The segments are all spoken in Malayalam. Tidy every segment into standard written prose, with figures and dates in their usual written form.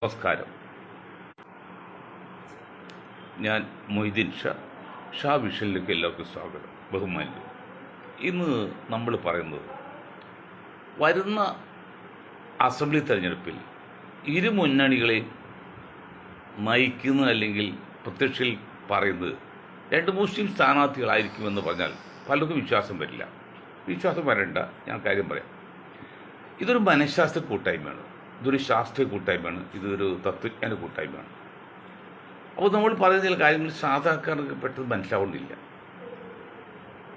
നമസ്കാരം. ഞാൻ മൊയ്തീൻ ഷാ വിഷനിലേക്ക് എല്ലാവർക്കും സ്വാഗതം. ബഹുമാന്യം, ഇന്ന് നമ്മൾ പറയുന്നത് വരുന്ന അസംബ്ലി തെരഞ്ഞെടുപ്പിൽ ഇരു മുന്നണികളെയും നയിക്കുന്ന അല്ലെങ്കിൽ പ്രത്യക്ഷയിൽ പറയുന്നത് രണ്ട് മുസ്ലിം സ്ഥാനാർത്ഥികളായിരിക്കുമെന്ന് പറഞ്ഞാൽ പലർക്കും വിശ്വാസം വരില്ല. വിശ്വാസം വരേണ്ട, ഞാൻ കാര്യം പറയാം. ഇതൊരു മനഃശാസ്ത്ര കൂട്ടായ്മയാണ്, ഇതൊരു ശാസ്ത്രീയ കൂട്ടായ്മയാണ്, ഇതൊരു തത്വജ്ഞാന കൂട്ടായ്മയാണ്. അപ്പോൾ നമ്മൾ പറയുന്ന ചില കാര്യങ്ങൾ സാധാരണക്കാർക്ക് പെട്ടെന്ന് മനസ്സിലാവുന്നില്ല.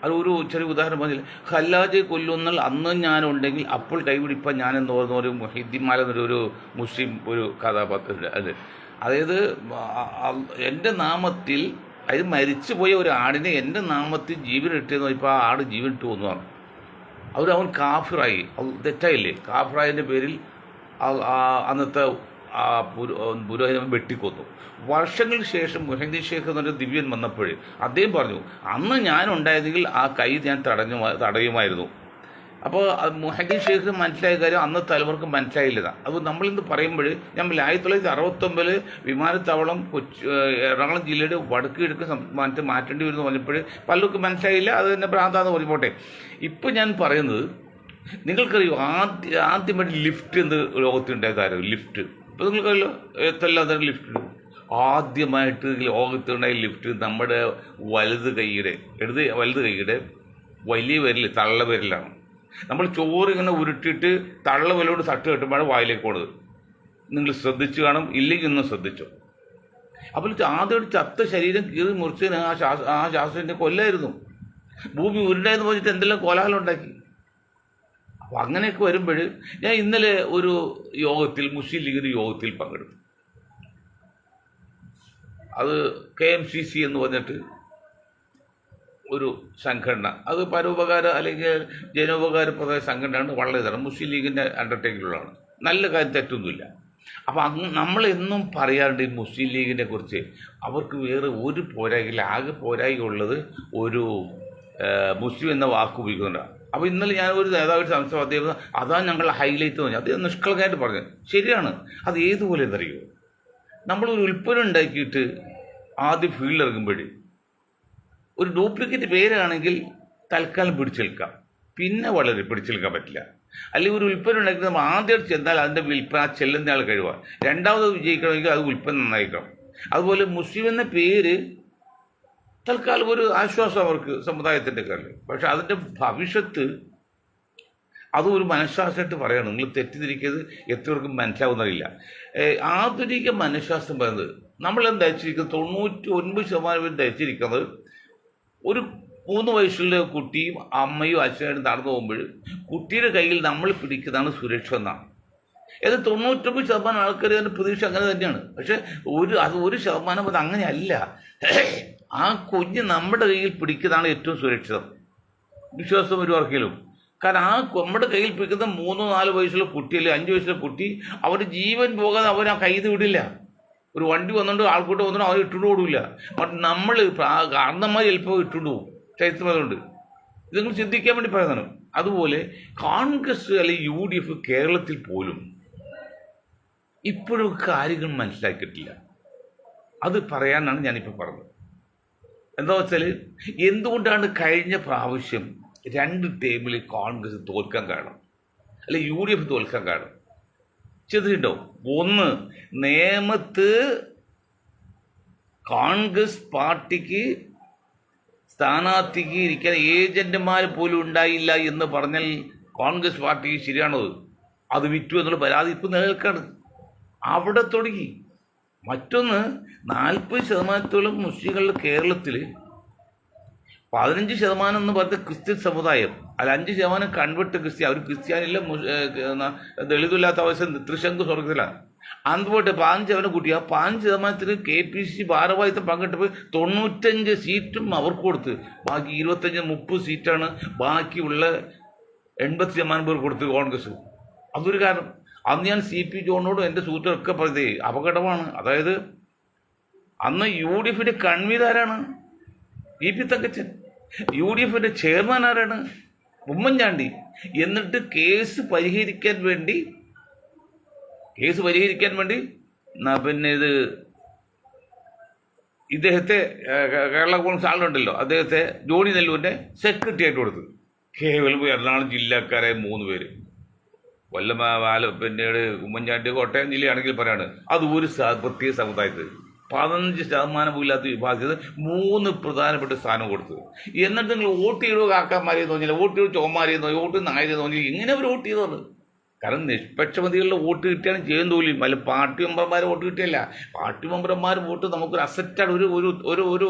അത് ഒരു ചെറിയ ഉദാഹരണം പറഞ്ഞാൽ, ഹല്ലാജെ കൊല്ലുന്നൽ അന്ന് ഞാനുണ്ടെങ്കിൽ അപ്പോൾ കൈപിടിപ്പാൻ ഞാനെന്ന് പറയുന്ന ഒരു മുഹീദ്ദീൻ എന്നൊരു മുസ്ലിം ഒരു കഥാപാത്രമുണ്ട്. അതായത് എൻ്റെ നാമത്തിൽ, അത് മരിച്ചുപോയ ഒരു ആടിനെ എൻ്റെ നാമത്തിൽ ജീവൻ ഇട്ടെന്ന് ഇപ്പോൾ ആ ആട് ജീവൻ ഇട്ടു എന്നതാണ്. അവൻ കാഫിറായി, തെറ്റായില്ലേ? കാഫിറായതിൻ്റെ പേരിൽ അന്നത്തെ പുരോഹിതൻ വെട്ടിക്കൊന്നു. വർഷങ്ങൾക്ക് ശേഷം മുഹമ്മദ് ഷേഖ് എന്നൊരു ദിവ്യൻ വന്നപ്പോൾ അദ്ദേഹം പറഞ്ഞു, അന്ന് ഞാൻ ഉണ്ടായിരുന്നെങ്കിൽ ആ കൈ ഞാൻ തടയുമായിരുന്നു. അപ്പോൾ മുഹമ്മദ് ഷേഖിന് മനസ്സിലായ കാര്യം അന്ന് തലമുറക്ക് മനസ്സിലായില്ല. അപ്പോൾ നമ്മളിന്ന് പറയുമ്പോൾ ഞാൻ 1969 വിമാനത്താവളം എറണാകുളം ജില്ലയുടെ വടക്ക് കിഴക്ക് മാറ്റേണ്ടി വരുമെന്ന് പറഞ്ഞപ്പോൾ പലർക്കും മനസ്സിലായില്ല. അത് തന്നെ ഭ്രാന്താന്ന് പറഞ്ഞോട്ടെ. ഇപ്പോൾ ഞാൻ പറയുന്നത്, നിങ്ങൾക്കറിയോ ആദ്യമായിട്ട് ലിഫ്റ്റ് എന്ത് ലോകത്തുണ്ടായ ലിഫ്റ്റ്? ഇപ്പോൾ നിങ്ങൾക്കറിയോ എത്രല്ലാം തന്നെ ലിഫ്റ്റ് ആദ്യമായിട്ട് ലോകത്തുണ്ടായ ലിഫ്റ്റ് നമ്മുടെ വലത് കൈയുടെ വലിയ വിരൽ, തള്ള വിരലാണ്. നമ്മൾ ചോറ് ഇങ്ങനെ ഉരുട്ടിയിട്ട് തള്ള വിരലോട് തട്ട് കെട്ടുമ്പോഴാണ് വായിലേക്ക് പോണത്. നിങ്ങൾ ശ്രദ്ധിച്ചു കാണും, ഇല്ലെങ്കിൽ ഒന്നും ശ്രദ്ധിച്ചോ. അപ്പോൾ ആദ്യം ചത്ത ശരീരം കീറി മുറിച്ചതിന് ആ ശാസ്ത്രജ്ഞനെ കൊല്ലായിരുന്നു. ഭൂമി ഉരുണ്ടായെന്ന് പറഞ്ഞിട്ട് എന്തെല്ലാം കോലാഹലം ഉണ്ടാക്കി. അപ്പോൾ അങ്ങനെയൊക്കെ വരുമ്പോൾ ഞാൻ ഇന്നലെ ഒരു യോഗത്തിൽ, മുസ്ലിം ലീഗിൻ്റെ യോഗത്തിൽ പങ്കെടുത്തു. അത് KMCC എന്ന് പറഞ്ഞിട്ട് ഒരു സംഘടന, അത് പരോപകാര അല്ലെങ്കിൽ ജനോപകാരപ്രദമായ സംഘടനയാണ്. വളരെ തരം മുസ്ലിം ലീഗിൻ്റെ അണ്ടർടേക്കിലുള്ളതാണ്. നല്ല കാര്യം, തെറ്റൊന്നുമില്ല. അപ്പോൾ നമ്മളെന്നും പറയാറുണ്ട് ഈ മുസ്ലിം ലീഗിനെ കുറിച്ച്, അവർക്ക് വേറെ ഒരു പോരായില്ല. ആകെ പോരായിക ഉള്ളത് ഒരു മുസ്ലിം എന്ന വാക്ക് ഉപയോഗിക്കുന്നുണ്ട്. അപ്പോൾ ഇന്നലെ ഞാൻ ഒരു നേതാവിൻ്റെ സംശയം, അദ്ദേഹം അതാണ് ഞങ്ങൾ ഹൈലൈറ്റ് തോന്നി. അദ്ദേഹം നിഷ്കളങ്കമായിട്ട് പറഞ്ഞത് ശരിയാണ്. അത് ഏതുപോലെ എന്നറിയോ, നമ്മളൊരു ഉൽപ്പന്നം ഉണ്ടാക്കിയിട്ട് ആദ്യം ഫീൽഡിൽ ഇറങ്ങുമ്പോൾ ഒരു ഡ്യൂപ്ലിക്കേറ്റ് പേരാണെങ്കിൽ തൽക്കാലം പിടിച്ചെടുക്കാം, പിന്നെ വളരെ പിടിച്ചെടുക്കാൻ പറ്റില്ല. അല്ലെങ്കിൽ ഒരു ഉൽപ്പന്നം ഉണ്ടാക്കി നമ്മൾ ആദ്യം ചെന്നാൽ അതിൻ്റെ വിൽപ്പന ചെല്ലുന്ന ആൾ കഴിവാണ്. രണ്ടാമത് വിജയിക്കണമെങ്കിൽ അത് ഉൽപ്പന്നം നന്നായിരിക്കണം. അതുപോലെ മുസ്ലിം എന്ന പേര് തൽക്കാലം ഒരു ആശ്വാസം അവർക്ക് സമുദായത്തിൻ്റെ കാര്യം. പക്ഷെ അതിൻ്റെ ഭവിഷ്യത്ത് അതും ഒരു മനഃശാസ്ത്രമായിട്ട് പറയണം. നിങ്ങൾ തെറ്റിദ്ധരിക്കരുത്, എത്രവർക്കും മനസ്സിലാവുന്നറിയില്ല. ആധുനിക മനഃശാസ്ത്രം പറയുന്നത് നമ്മളെന്ത് ധരിച്ചിരിക്കുന്നത്, 99% ധരിച്ചിരിക്കുന്നത് ഒരു 3 വയസ്സുള്ള കുട്ടിയും അമ്മയും അച്ഛനായിട്ട് നടന്നു പോകുമ്പോൾ കുട്ടിയുടെ കയ്യിൽ നമ്മൾ പിടിക്കുന്നതാണ് സുരക്ഷ എന്നാണ്. ഏത് 99% ആൾക്കാർ അതിൻ്റെ പ്രതീക്ഷ അങ്ങനെ തന്നെയാണ്. പക്ഷെ അത് 1% അത് അങ്ങനെയല്ല. ആ കുഞ്ഞ് നമ്മുടെ കയ്യിൽ പിടിക്കുന്നതാണ് ഏറ്റവും സുരക്ഷിതം. വിശ്വാസം ഒരുവർക്കിലും. കാരണം ആ നമ്മുടെ കയ്യിൽ പിടിക്കുന്ന 3-4 വയസ്സുള്ള കുട്ടി അല്ലെങ്കിൽ 5 വയസ്സുള്ള കുട്ടി, അവരുടെ ജീവൻ പോകാതെ അവർ ആ കയ്യിൽ വിടില്ല. ഒരു വണ്ടി വന്നുകൊണ്ട് ആൾക്കൂട്ടം വന്നുകൊണ്ട് അവർ ഇട്ടുകൊണ്ട് ഓടില്ല. ബട്ട് നമ്മൾ കാരണന്മാർ ചിലപ്പോൾ ഇട്ടുകൊണ്ട് പോകും. ചരിത്രമുണ്ട്. ഇത് നിങ്ങൾ ചിന്തിക്കാൻ വേണ്ടി പറയുന്നതാണ്. അതുപോലെ കോൺഗ്രസ് അല്ലെങ്കിൽ UDF കേരളത്തിൽ പോലും ഇപ്പോഴും കാര്യങ്ങൾ മനസ്സിലാക്കിയിട്ടില്ല. അത് പറയാനാണ് ഞാനിപ്പോൾ പറഞ്ഞത്. എന്താ വെച്ചാൽ, എന്തുകൊണ്ടാണ് കഴിഞ്ഞ പ്രാവശ്യം 2 ടേമിൽ കോൺഗ്രസ് തോൽക്കാൻ കാരണം, അല്ലെങ്കിൽ UDF തോൽക്കാൻ കാരണം ചെയ്തിട്ടുണ്ടോ? ഒന്ന്, നേമത്ത് കോൺഗ്രസ് പാർട്ടിക്ക് സ്ഥാനാർത്ഥിക്ക് ഇരിക്കാൻ ഏജന്റുമാർ പോലും ഉണ്ടായില്ല എന്ന് പറഞ്ഞാൽ കോൺഗ്രസ് പാർട്ടിക്ക് ശരിയാണത്? അത് വിറ്റു എന്നുള്ള പരാതി ഇപ്പം നിലനിൽക്കാണ്. അവിടെ തുടങ്ങി. മറ്റൊന്ന്, 40% മുസ്ലിങ്ങൾ കേരളത്തിൽ, 15% എന്ന് പറഞ്ഞ ക്രിസ്ത്യൻ സമുദായം, അല്ല 5% കൺവെർട്ട് ക്രിസ്ത്യൻ. അവർ ക്രിസ്ത്യാനില്ല, ദളിതമില്ലാത്ത അവസ്ഥ, ത്രിശങ്കു സ്വർഗത്തിലാണ്. അതുപോട്ടെ 15% കൂട്ടി. ആ 15% KPCC ഭാരവാഹിത്വം പങ്കിട്ടപ്പോൾ 95 സീറ്റും അവർക്ക് കൊടുത്ത്, ബാക്കി 25-30 സീറ്റാണ് ബാക്കിയുള്ള 80% പേർ കൊടുത്ത് കോൺഗ്രസ്. അതൊരു കാരണം. അന്ന് ഞാൻ CP ജോണിനോടും എൻ്റെ സുഹൃത്തുക്കളൊക്കെ പറഞ്ഞത് അപകടമാണ്. അതായത് അന്ന് UDFിൻ്റെ കൺവീനർ ആരാണ്? VP തങ്കച്ചൻ. UDFിൻ്റെ ചെയർമാൻ ആരാണ്? ഉമ്മൻചാണ്ടി. എന്നിട്ട് കേസ് പരിഹരിക്കാൻ വേണ്ടി പിന്നെ ഇദ്ദേഹത്തെ കേരള കോൺഗ്രസ് ആളുണ്ടല്ലോ, അദ്ദേഹത്തെ ജോണി നെല്ലൂരിൻ്റെ സെക്രട്ടറി ആയിട്ട് കൊടുത്തു. കേവലം എറണാകുളം ജില്ലക്കാരെ 3 പേര്. കൊല്ലം പിന്നീട് ഉമ്മൻചാണ്ടി കോട്ടയം ജില്ലയാണെങ്കിൽ പറയാണ് അത് ഒരു പ്രത്യേക സമുദായത്തിൽ 15% ഇല്ലാത്ത വിഭാഗത്തിൽ 3 പ്രധാനപ്പെട്ട സ്ഥാനം കൊടുത്തത്. എന്നിട്ട് നിങ്ങൾ വോട്ട് ചെയ്തോ കാക്കാന്മാരെ തോന്നിയില്ല, വോട്ട് ചെയ്തോ ചോമാരെ തോന്നി, വോട്ട് നായരെ തോന്നിയില്ല. ഇങ്ങനെ അവർ വോട്ട് ചെയ്തോന്ന്. കാരണം നിഷ്പക്ഷമതികളുടെ വോട്ട് കിട്ടിയാണ് ചെയ്യാൻ തോന്നിയും. അല്ല പാർട്ടി മെമ്പർമാർ വോട്ട് കിട്ടിയല്ല. പാർട്ടി മെമ്പർമാർ വോട്ട് നമുക്കൊരു അസറ്റാണ്, ഒരു ഒരു ഒരു ഒരു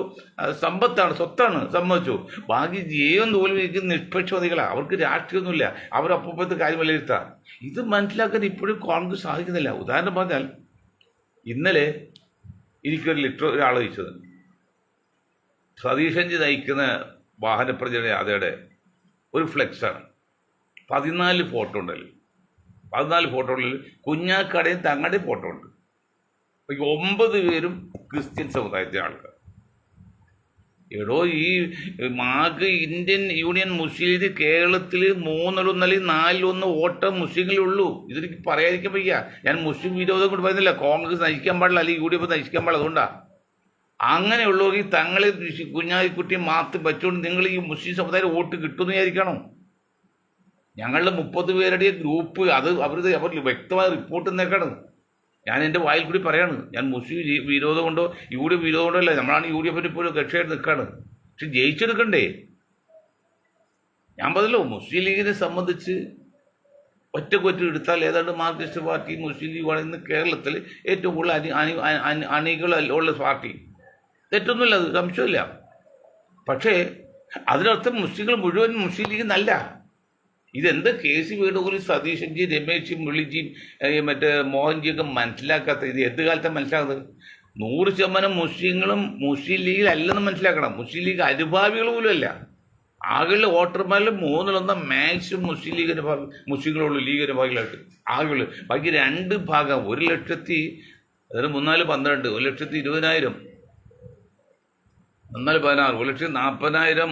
സമ്പത്താണ്, സ്വത്താണ്, സമ്മതിച്ചു. ബാക്കി ജയം തോൽവിക്ക് നിഷ്പക്ഷമതികളാണ്. അവർക്ക് രാഷ്ട്രീയമൊന്നുമില്ല, അവരപ്പുറത്തെ കാര്യം വിലയിരുത്താം. ഇത് മനസ്സിലാക്കാൻ ഇപ്പോഴും കോൺഗ്രസ് സാധിക്കുന്നില്ല. ഉദാഹരണം പറഞ്ഞാൽ ഇന്നലെ എനിക്കൊരു ഒരാൾ ചോദിച്ചത്, സതീശൻജി നയിക്കുന്ന വാഹനപ്രചരണ യാത്രയുടെ ഒരു ഫ്ലെക്സാണ്. 14 ഫോട്ടോ ഉണ്ടല്ലോ. 14 ഫോട്ടോകളിൽ കുഞ്ഞാക്കടയും തങ്ങളുടെയും ഫോട്ടോ ഉണ്ട്. 9 പേരും ക്രിസ്ത്യൻ സമുദായത്തിലെ ആൾക്കാർ. എടോ, ഈ മാഗ് ഇന്ത്യൻ യൂണിയൻ മുസ്ലിം ലീഗ് കേരളത്തിൽ 3-1 4-1 വോട്ട് മുസ്ലിങ്ങളുള്ളൂ. ഇതെനിക്ക് പറയാതിരിക്കാൻ വയ്യ. ഞാൻ മുസ്ലിം വിരോധം കൊണ്ട് പറയുന്നില്ല. കോൺഗ്രസ് നയിക്കാൻ പാടില്ല, അല്ലെങ്കിൽ UDF നയിക്കാൻ പാടില്ല. അതുകൊണ്ടാണ് അങ്ങനെയുള്ളവർക്ക് തങ്ങളെ കുഞ്ഞാലിക്കുട്ടിയെ മാത്രം വെച്ചുകൊണ്ട് നിങ്ങൾ ഈ മുസ്ലിം സമുദായം വോട്ട് കിട്ടുമെന്ന് വിചാരിക്കണം. ഞങ്ങളുടെ 30 പേരുടെ ഗ്രൂപ്പ് അത് അവർ വ്യക്തമായ റിപ്പോർട്ട് തന്നേക്കാണ്. ഞാൻ എൻ്റെ വായിൽ കൂടി പറയാണ്. ഞാൻ മുസ്ലിം വിരോധം കൊണ്ടോ UDF വിരോധം കൊണ്ടോ അല്ല. നമ്മളാണ് UDF ഇപ്പോൾ കക്ഷിയായിട്ട് നിൽക്കുകയാണ്. പക്ഷെ ജയിച്ചെടുക്കണ്ടേ? ഞാൻ പറഞ്ഞല്ലോ, മുസ്ലിം ലീഗിനെ സംബന്ധിച്ച് ഒറ്റ എടുത്താൽ ഏതാണ്ട് മാർക്സിസ്റ്റ് പാർട്ടി മുസ്ലിം ലീഗാണ് ഇന്ന് കേരളത്തിൽ ഏറ്റവും കൂടുതൽ അണികൾ ഉള്ള പാർട്ടി. തെറ്റൊന്നുമില്ല, അത് സംശയമില്ല. പക്ഷേ അതിനർത്ഥം മുസ്ലിങ്ങൾ മുഴുവൻ മുസ്ലിം ലീഗ് നല്ല. ഇതെന്ത് KC വേണുഗോപാൽ, സതീശൻജി, രമേശും, മുരളിജിയും മറ്റേ മോഹൻജിയൊക്കെ മനസ്സിലാക്കാത്ത ഇത് എന്ത് കാലത്താണ് മനസ്സിലാക്കുന്നത്? 100% മുസ്ലിങ്ങളും മുസ്ലിം ലീഗിൽ അല്ലെന്ന് മനസ്സിലാക്കണം. മുസ്ലിം ലീഗ് അനുഭാവികൾ പോലും അല്ല. ആകെയുള്ള വോട്ടർമാരിൽ 3-1 മാക്സിമം മുസ്ലിം ലീഗിൻ്റെ മുസ്ലിങ്ങളുള്ളൂ, ലീഗ് അനുഭാവികളായിട്ട് ആകെയുള്ളൂ. ബാക്കി 2 ഭാഗം 1,00,000 അതായത് 3-4 12 1,20,000 1,16 1,40,000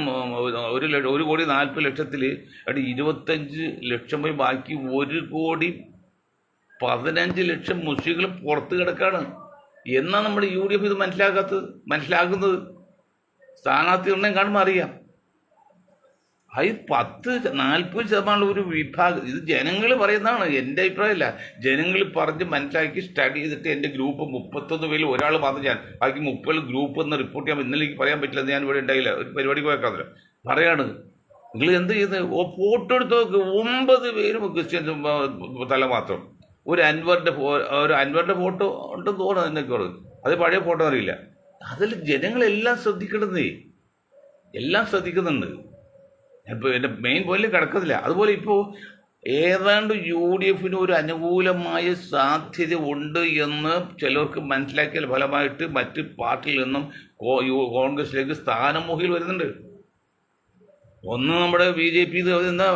1,40,00,000 അവിടെ 25 ലക്ഷം പോയി ബാക്കി 1,15,00,000 മുസ്ലിങ്ങൾ പുറത്ത് കിടക്കാണ്. എന്നാണ് നമ്മുടെ UDF ഇത് മനസ്സിലാക്കുന്നത്. സ്ഥാനാർത്ഥി നിർണ്ണയം കാണുമ്പോൾ അറിയാം. അത് 10-40% ഒരു വിഭാഗം. ഇത് ജനങ്ങൾ പറയുന്നതാണ്, എൻ്റെ അഭിപ്രായമല്ല. ജനങ്ങൾ പറഞ്ഞ് മനസ്സിലാക്കി സ്റ്റഡി ചെയ്തിട്ട് എൻ്റെ ഗ്രൂപ്പ് 31 പേരിൽ ഒരാൾ മാത്രം, ഞാൻ ബാക്കി 30 ഗ്രൂപ്പ് എന്ന് റിപ്പോർട്ട് ചെയ്യാൻ ഇന്നലെ എനിക്ക് പറയാൻ പറ്റില്ല. ഞാൻ ഇവിടെ ഉണ്ടായില്ല, ഒരു പരിപാടിക്ക് പോയേക്കാന്നില്ല. പറയാണ് നിങ്ങൾ എന്ത് ചെയ്യുന്നത്? ഫോട്ടോ എടുത്ത് നോക്ക്. 9 പേരും ക്രിസ്ത്യൻ തല മാത്രം. ഒരു അൻവറിൻ്റെ ഫോട്ടോ ഉണ്ടെന്ന് തോന്നുന്നു എന്നൊക്കെ. അത് പഴയ ഫോട്ടോ അറിയില്ല. അതിൽ ജനങ്ങളെല്ലാം ശ്രദ്ധിക്കണമെന്നേ, എല്ലാം ശ്രദ്ധിക്കുന്നുണ്ട്. ഇപ്പോൾ എൻ്റെ മെയിൻ പോയിന്റിൽ കിടക്കുന്നില്ല. അതുപോലെ ഇപ്പോൾ ഏതാണ്ട് UDFന് ഒരു അനുകൂലമായ സാധ്യത ഉണ്ട് എന്ന് ചിലർക്ക് മനസ്സിലാക്കിയ ഫലമായിട്ട് മറ്റ് പാർട്ടിയിൽ നിന്നും കോൺഗ്രസിലേക്ക് സ്ഥാനമോഹിൽ വരുന്നുണ്ട്. ഒന്ന് നമ്മുടെ BJP എന്താ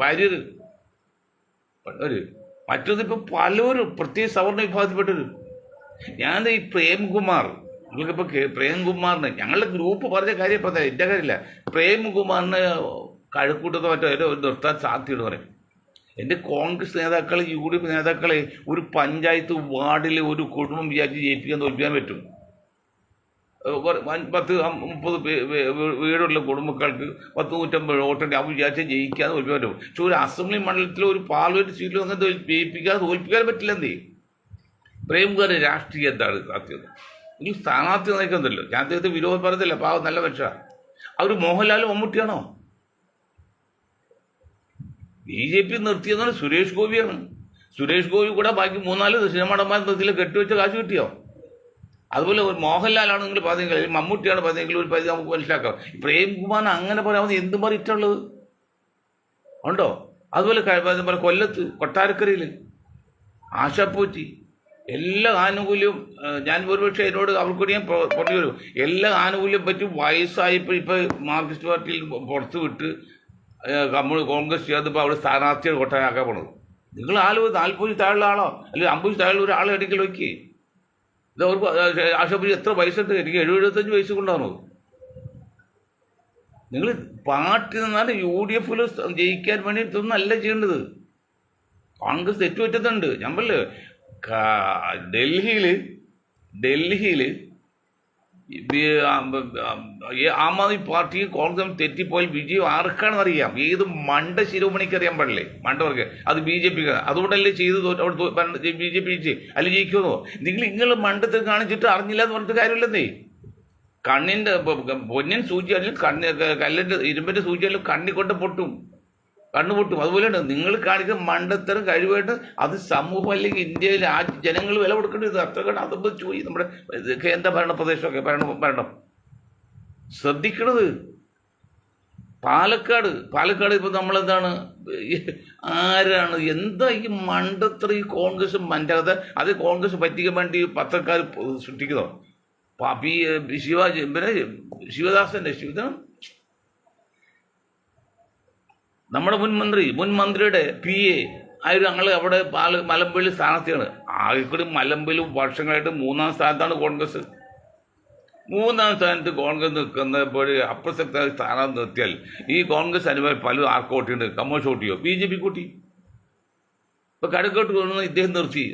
വാര്യർ, മറ്റൊന്നിപ്പോൾ പലരും പ്രത്യേക സവർണ വിഭാഗത്തിൽപ്പെട്ടവർ. ഞാൻ ഈ പ്രേംകുമാർ, നിങ്ങൾക്കിപ്പോൾ പ്രേംകുമാറിന് ഞങ്ങളുടെ ഗ്രൂപ്പ് പറഞ്ഞ കാര്യം ഇപ്പം എൻ്റെ കാര്യമില്ല. പ്രേംകുമാറിന് കഴക്കൂട്ടത്തോ മറ്റോ നിർത്താൻ സാധ്യത പറയും. എൻ്റെ കോൺഗ്രസ് നേതാക്കളെ, UDF നേതാക്കളെ ഒരു പഞ്ചായത്ത് വാർഡിൽ ഒരു കുടുംബം വിചാരിച്ച് ജയിപ്പിക്കാൻ തോൽപ്പിക്കാൻ പറ്റും. 10-30 വീടുള്ള കുടുംബക്കാർക്ക് 100-150 വോട്ടുണ്ട്. അവർ വിചാരിച്ചാൽ ജയിക്കാതെ തോൽപ്പിക്കാൻ പറ്റും. പക്ഷെ ഒരു അസംബ്ലി മണ്ഡലത്തിൽ ഒരു പാർലമെൻറ്റ് സീറ്റിൽ അങ്ങനെ തോൽപ്പിക്കാൻ പറ്റില്ലെന്നേ. പ്രേംകുമാർ രാഷ്ട്രീയം എന്താണ് സാധ്യത? ഇനി സ്ഥാനാർത്ഥി നയിക്കുന്നില്ല. ഞാൻ അദ്ദേഹത്തെ വിരോധം പറയുന്നില്ല, പാവം നല്ല മനുഷ്യ. അവർ മോഹൻലാൽ മമ്മൂട്ടിയാണോ? BJP നിർത്തിയെന്നാണ് സുരേഷ് ഗോപിയാണ്. സുരേഷ് ഗോപി കൂടെ ബാക്കി 3-4 സിനിമാടന്മാർ നിർത്തിയില്ല, കെട്ടിവെച്ച കാശ് കിട്ടിയോ? അതുപോലെ ഒരു മോഹൻലാലാണ് നിങ്ങൾ പറഞ്ഞെങ്കിൽ, അല്ലെങ്കിൽ മമ്മൂട്ടിയാണ് പറഞ്ഞെങ്കിൽ ഒരു പരിധി നമുക്ക് മനസ്സിലാക്കാം. പ്രേംകുമാറിന് അങ്ങനെ പറയാവുന്ന എന്ത് മറിയിട്ടുള്ളത് ഉണ്ടോ? അതുപോലെ കൊല്ലത്ത് കൊട്ടാരക്കരയിൽ ആശാപ്പോറ്റി എല്ലാ ആനുകൂല്യവും, ഞാൻ ഒരുപക്ഷെ എന്നോട് അവർക്കൂടി ഞാൻ പറഞ്ഞു വരും, എല്ലാ ആനുകൂല്യം പറ്റി വയസ്സായപ്പോൾ ഇപ്പോൾ മാർക്സിസ്റ്റ് പാർട്ടിയിൽ പുറത്ത് വിട്ട് കോൺഗ്രസ് ചെയ്തപ്പോൾ അവിടെ സ്ഥാനാർത്ഥികൾ കൊട്ടാരാക്കാൻ പോണത്. നിങ്ങൾ 40 താഴെയുള്ള ആളോ അല്ലെങ്കിൽ 50 താഴെയുള്ള ഒരാളെ ഇടയ്ക്ക് നോക്കി. ഇത് അവർക്ക് ആശാപുരി എത്ര വയസ്സുണ്ട്? എനിക്ക് 70-75 വയസ്സ് കൊണ്ടാണോ? നിങ്ങൾ പാർട്ടി നിന്നാണ് UDFിൽ ജയിക്കാൻ വേണ്ടി ഇതൊന്നും അല്ല ചെയ്യേണ്ടത്. കോൺഗ്രസ് തെറ്റുപറ്റുന്നുണ്ട്. ഞാൻ പറയല്ലേ, ഡൽഹിയിൽ ഡൽഹിയിൽ ആം ആദ്മി പാർട്ടിയും കോൺഗ്രസും തെറ്റിപ്പോയാൽ വിജയം ആർക്കാണെന്ന് അറിയാം. ഏത് മണ്ട ശിരോമണിക്ക് അറിയാൻ പാടില്ലേ? മണ്ടവർക്ക് അത് BJP. അതുകൊണ്ടല്ലേ ചെയ്ത് അവിടെ BJP ജയിച്ച് അല്ലെ ജയിക്കുമെന്നോ? നിങ്ങൾ മണ്ടത്തിൽ കാണിച്ചിട്ട് അറിഞ്ഞില്ല എന്ന് പറഞ്ഞിട്ട് കാര്യമില്ലെന്നേ. കണ്ണിൻ്റെ പൊന്നിൻ സൂചി അല്ലെങ്കിൽ കല്ലിൻ്റെ ഇരുമ്പിൻ്റെ സൂചിയാലും കണ്ണിക്കൊണ്ട് പൊട്ടും, കണ്ണു പൊട്ടും. അതുപോലെയാണ് നിങ്ങൾ കാണിക്കുന്ന മണ്ടത്തരം കഴിവായിട്ട് അത് സമൂഹം അല്ലെങ്കിൽ ഇന്ത്യയിൽ ജനങ്ങൾ വില കൊടുക്കേണ്ടത്. അത്ര അതപ്പോൾ ചോദിച്ചു നമ്മുടെ കേന്ദ്ര ഭരണ പ്രദേശമൊക്കെ ഭരണം ശ്രദ്ധിക്കണത്. പാലക്കാട് ഇപ്പം നമ്മളെന്താണ് ആരാണ് എന്താ ഈ മണ്ടത്ര ഈ കോൺഗ്രസ് മറ്റാതെ അത് കോൺഗ്രസ് പറ്റിക്കാൻ വേണ്ടി പത്രക്കാർ സൃഷ്ടിക്കുന്നോ? ശിവദാസന്റെ നമ്മുടെ മുൻ മന്ത്രിയുടെ PA ആയിരുന്നു. ഞങ്ങൾ അവിടെ മലമ്പള്ളി സ്ഥാനാർത്ഥിയാണ്. ആകെക്കൂടി മലമ്പള്ളി വർഷങ്ങളായിട്ട് 3-ാം സ്ഥാനത്താണ് കോൺഗ്രസ്. 3-ാം സ്ഥാനത്ത് കോൺഗ്രസ് നിൽക്കുന്നപ്പോൾ അപ്രസക്ത സ്ഥാനം നിർത്തിയാൽ ഈ കോൺഗ്രസ് അനുഭവം പലരും ആർക്കോട്ടിയുണ്ട്. കമ്മോഷ് കൂട്ടിയോ? BJP കൂട്ടി. ഇപ്പോൾ കടുക്കോട്ട് കൊണ്ടുവന്ന് ഇദ്ദേഹം നിർത്തി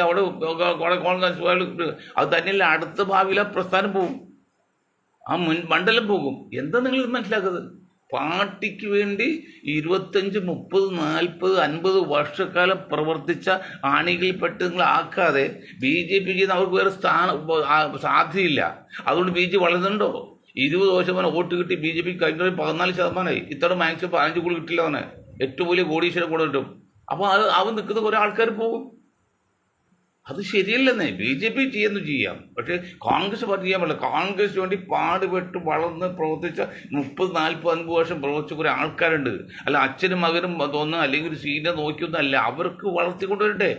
അവിടെ കോൺഗ്രസ്. അത് തന്നെയല്ല അടുത്ത ഭാവിയിൽ പ്രസ്ഥാനം പോകും, ആ മണ്ഡലം പോകും. എന്താ നിങ്ങൾ മനസ്സിലാക്കുന്നത്? പാർട്ടിക്ക് വേണ്ടി 25, 30, 40, 50 വർഷക്കാലം പ്രവർത്തിച്ച ആണികളിൽപ്പെട്ട് നിങ്ങൾ ആക്കാതെ BJP ചെയ്യുന്ന അവർക്ക് വേറെ സാധ്യതയില്ല. അതുകൊണ്ട് BJP വളരുന്നുണ്ടോ? 20% വോട്ട് കിട്ടി BJP കഴിഞ്ഞ 14%. ഇത്തവണ മാക്സിമം 15 കൂടി കിട്ടില്ല. അവനെ ഏറ്റവും വലിയ കോടീശ്വരം കൂടെ കിട്ടും. അപ്പോൾ അവൻ നിൽക്കുന്ന കുറേ ആൾക്കാർ പോകും. അത് ശരിയല്ലെന്നേ. BJP ചെയ്യുന്നു ചെയ്യാം, പക്ഷേ കോൺഗ്രസ് പാർട്ടി ചെയ്യാൻ പറ്റില്ല. കോൺഗ്രസ് വേണ്ടി പാടുപെട്ട് വളർന്ന് പ്രവർത്തിച്ച 30, 40, 50 വർഷം പ്രവർത്തിച്ച കുറേ ആൾക്കാരുണ്ട്. അല്ല അച്ഛനും മകനും തോന്നുന്ന അല്ലെങ്കിൽ ഒരു സീനിയർ നോക്കിയൊന്നല്ല, അവർക്ക് വളർത്തിക്കൊണ്ടുവരട്ടെ.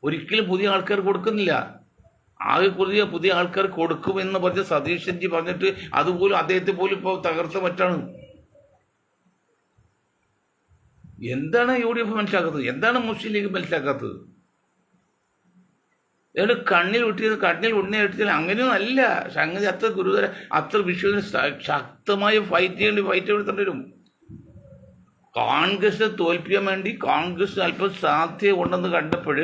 ഒരിക്കലും പുതിയ ആൾക്കാർ കൊടുക്കുന്നില്ല. ആകെ പുതിയ ആൾക്കാർ കൊടുക്കുമെന്ന് പറഞ്ഞ് സതീശൻജി പറഞ്ഞിട്ട് അതുപോലും അദ്ദേഹത്തെ പോലും ഇപ്പോൾ തകർത്ത മറ്റാണ്. എന്താണ് UDF മനസ്സിലാക്കാത്തത്? എന്താണ് മുസ്ലിം ലീഗ് മനസ്സിലാക്കാത്തത്? ഏതാണ്ട് കണ്ണിൽ ഉണ്ണി ഇട്ടിയാൽ അങ്ങനെയൊന്നും അല്ല സംഗതി. അത്ര ഗുരുതര, അത്ര വിശ്വസിന് ശക്തമായ ഫൈറ്റ് എടുത്തേണ്ടി വരും. കോൺഗ്രസ് തോൽപ്പിക്കാൻ വേണ്ടി കോൺഗ്രസ് അല്പം സാധ്യത ഉണ്ടെന്ന് കണ്ടപ്പോൾ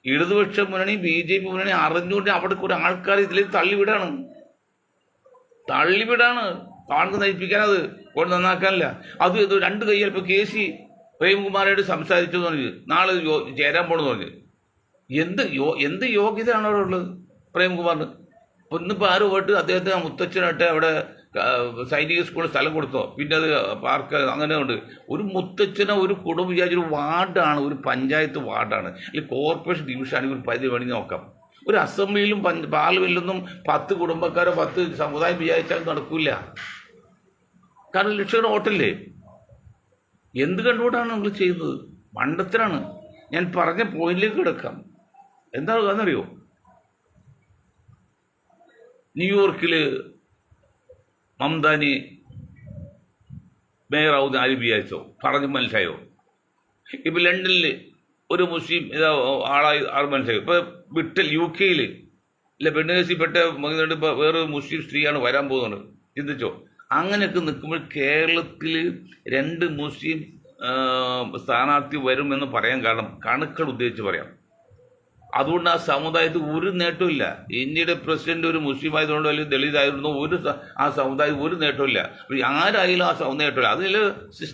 ഇടതുപക്ഷ മുന്നണി BJP മുന്നണി അറിഞ്ഞുകൊണ്ട് അവിടെ കുറെ ആൾക്കാർ ഇതിലേക്ക് തള്ളിവിടാണ്. കോൺഗ്രസ് നയിപ്പിക്കാനത് കൊണ്ട് നന്നാക്കാനില്ല. അത് 2 കൈ ചിലപ്പോൾ KC പ്രേംകുമാറായിട്ട് സംസാരിച്ചു എന്ന് പറഞ്ഞ് നാളെ ചേരാൻ പോണെന്ന് പറഞ്ഞ് എന്ത് യോഗ്യതയാണ് അവിടെ ഉള്ളത് പ്രേംകുമാറിന്? ഇന്നിപ്പോൾ ആരോ പോയിട്ട് അദ്ദേഹത്തിന് മുത്തച്ഛനായിട്ട് അവിടെ സൈനിക സ്കൂളിൽ സ്ഥലം കൊടുത്തോ, പിന്നെ അത് പാർക്ക് അങ്ങനെ ഉണ്ട്. ഒരു മുത്തച്ഛനെ ഒരു കുടുംബം വിചാരിച്ചൊരു വാർഡാണ്, ഒരു പഞ്ചായത്ത് വാർഡാണ്, അല്ലെങ്കിൽ കോർപ്പറേഷൻ ഡിവിഷനാണെങ്കിൽ ഒരു പരിധി വേണമെങ്കിൽ നോക്കാം. ഒരു അസംബ്ലിയിലും പാർലമെന്റിലൊന്നും 10 കുടുംബക്കാരോ 10 സമുദായം വിചാരിച്ചാൽ നടക്കില്ല. കാരണം ലക്ഷങ്ങളുടെ വോട്ടല്ലേ. എന്ത് കണ്ടുകൊണ്ടാണ് നമ്മൾ ചെയ്യുന്നത്? മണ്ടത്തിനാണ്. ഞാൻ പറഞ്ഞ പോയിന്റിലേക്ക് കിടക്കാം. എന്താണെന്നറിയോ? ന്യൂയോർക്കിൽ മംദാനി മേയറാവുന്ന ആര് വിചാരിച്ചോ? പറഞ്ഞ് മനസ്സിലായോ? ഇപ്പം ലണ്ടനിൽ ഒരു മുസ്ലിം ആൾ മനസ്സിലായി. ഇപ്പോൾ വിട്ടൽ UK പെണ്ണുകേസിൽപ്പെട്ട ഇപ്പോൾ വേറൊരു മുസ്ലിം സ്ത്രീയാണ് വരാൻ പോകുന്നത്. ചിന്തിച്ചോ? അങ്ങനെയൊക്കെ നിൽക്കുമ്പോൾ കേരളത്തിൽ 2 മുസ്ലിം സ്ഥാനാർത്ഥി വരുമെന്ന് പറയാൻ കാരണം കണക്കുകൾ ഉദ്ദേശിച്ച് പറയാം. അതുകൊണ്ട് ആ സമുദായത്തിൽ ഒരു നേട്ടമില്ല. ഇന്ത്യയുടെ പ്രസിഡന്റ് ഒരു മുസ്ലിം ആയതുകൊണ്ടോ അല്ലെങ്കിൽ ദളിത് ആയതുകൊണ്ടോ ആ സമുദായം ഒരു നേട്ടമില്ല. ആരായാലും ആ നേട്ടമില്ല. അതിൽ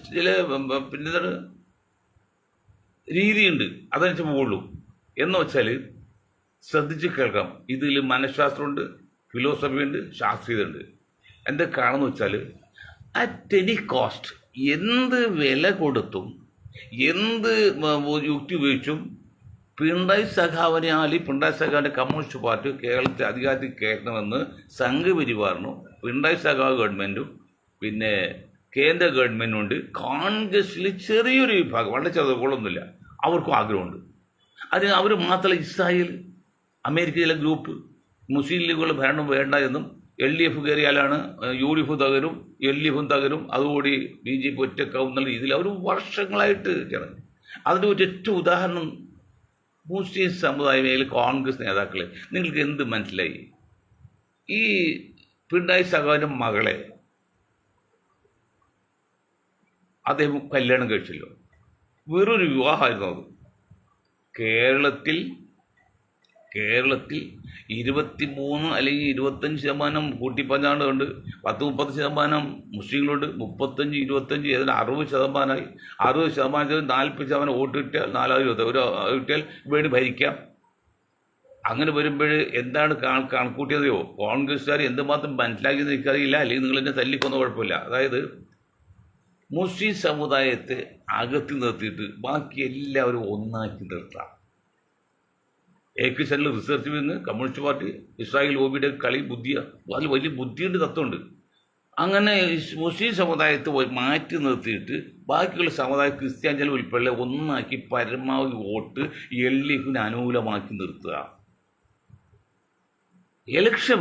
ചില പിന്നെ രീതിയുണ്ട്, അതനുസരിച്ച് പോകുള്ളൂ. എന്ന് വെച്ചാൽ ശ്രദ്ധിച്ച് കേൾക്കാം. ഇതിൽ മനഃശാസ്ത്രമുണ്ട്, ഫിലോസഫി ഉണ്ട്, ശാസ്ത്രീയതയുണ്ട്. എന്താ കാണുന്നു വെച്ചാൽ അറ്റ് എനി കോസ്റ്റ് എന്ത് വില കൊടുത്തും എന്ത് യുക്തി ഉപയോഗിച്ചും പിണറായി സഖാവിൻ്റെ കമ്മ്യൂണിസ്റ്റ് പാർട്ടി കേരളത്തെ അധികാരത്തിൽ കയറ്റണമെന്ന് സംഘപരിവാറിനും പിണറായി സഖാവ് ഗവൺമെൻറ്റും പിന്നെ കേന്ദ്ര ഗവൺമെൻറ്റുണ്ട്. കോൺഗ്രസ്സിൽ ചെറിയൊരു വിഭാഗം, വളരെ ചെറുതൊന്നുമില്ല, അവർക്കും ആഗ്രഹമുണ്ട്. അതിന് അവർ മാത്രമല്ല, ഇസ്രായേൽ, അമേരിക്കയിലെ ഗ്രൂപ്പ് മുസ്ലിം ലീഗുകളുടെ ഭരണം വേണ്ട എന്നും LDF കയറിയാലാണ് UDF തകരും, LDF തകരും, അതുകൂടി BJP ഒറ്റക്കാവും എന്നുള്ള രീതിയിൽ അവർ വർഷങ്ങളായിട്ട് ചെയ്യണം. അതിൻ്റെ ഏറ്റവും ഉദാഹരണം മുസ്ലിം സമുദായ മേഖല കോൺഗ്രസ് നേതാക്കളെ നിങ്ങൾക്ക് എന്ത് മനസ്സിലായി? ഈ പിണറായി സഖാവിൻ്റെ മകളെ അദ്ദേഹം കല്യാണം കഴിച്ചല്ലോ, വേറൊരു വിവാഹമായിരുന്നു അത്. കേരളത്തിൽ കേരളത്തിൽ 23 അല്ലെങ്കിൽ 25% കൂട്ടിപ്പഞ്ഞാണ്ടുണ്ട്. 10-30% മുസ്ലിങ്ങളുണ്ട്. 35-25 ഏതായാലും 60%. 60%, 40% വോട്ട് കിട്ടിയാൽ 4,000 ഒരു കിട്ടിയാൽ വേണ്ടി ഭരിക്കാം. അങ്ങനെ വരുമ്പോൾ എന്താണ് കണക്കൂട്ടിയതെയോ? കോൺഗ്രസ്സുകാർ എന്തുമാത്രം മനസ്സിലാക്കി നിൽക്കാറില്ല, അല്ലെങ്കിൽ നിങ്ങൾ എന്നെ തല്ലിക്കൊന്ന കുഴപ്പമില്ല. അതായത് മുസ്ലിം സമുദായത്തെ അകത്തി നിർത്തിയിട്ട് ബാക്കി എല്ലാവരും ഒന്നാക്കി നിർത്താം. AK സെല്ലിൽ റിസർച്ച് ചെയ്യുന്ന കമ്മ്യൂണിസ്റ്റ് പാർട്ടി ഇസ്രായേൽ ലോബിയുടെ കളി ബുദ്ധിയാണ്. അതിൽ വലിയ ബുദ്ധിയുടെ തത്വമുണ്ട്. അങ്ങനെ മുസ്ലിം സമുദായത്തെ മാറ്റി നിർത്തിയിട്ട് ബാക്കിയുള്ള സമുദായം ക്രിസ്ത്യാനികൾ ഉൾപ്പെടെ ഒന്നാക്കി പരമാവധി വോട്ട് LDF അനുകൂലമാക്കി നിർത്തുക. ഇലക്ഷൻ